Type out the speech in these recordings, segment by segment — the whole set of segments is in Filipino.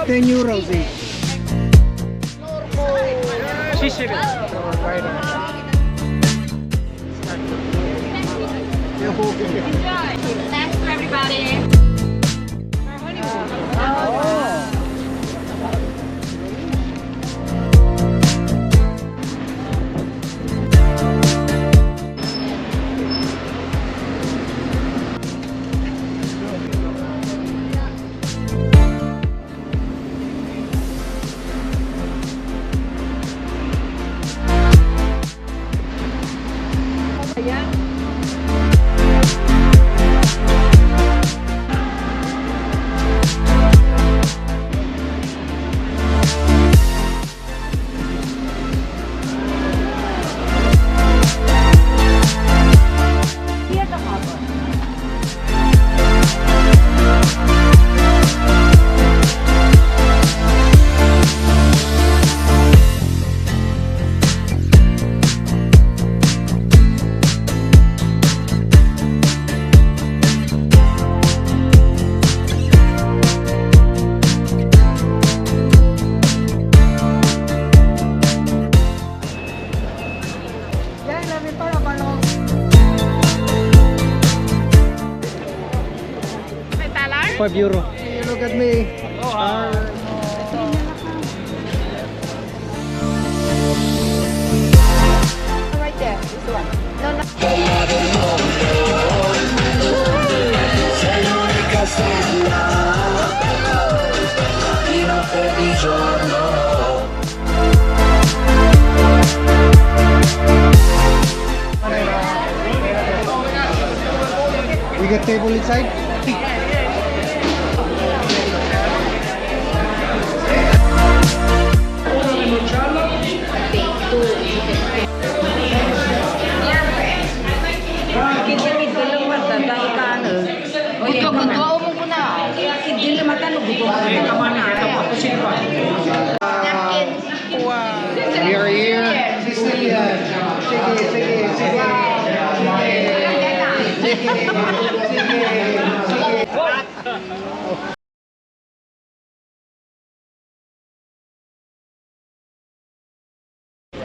€10 each. Sicily. Thanks for everybody. €5. Hey, look at me. Right there, this one. No, no. Sei l'unica stella di notte e di giorno. You got table inside? Ketua umum ko na. Napkin. We are here. Sicily.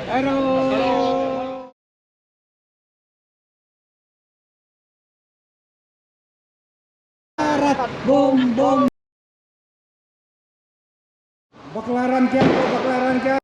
Hello. Bom bom. Baklaran ka.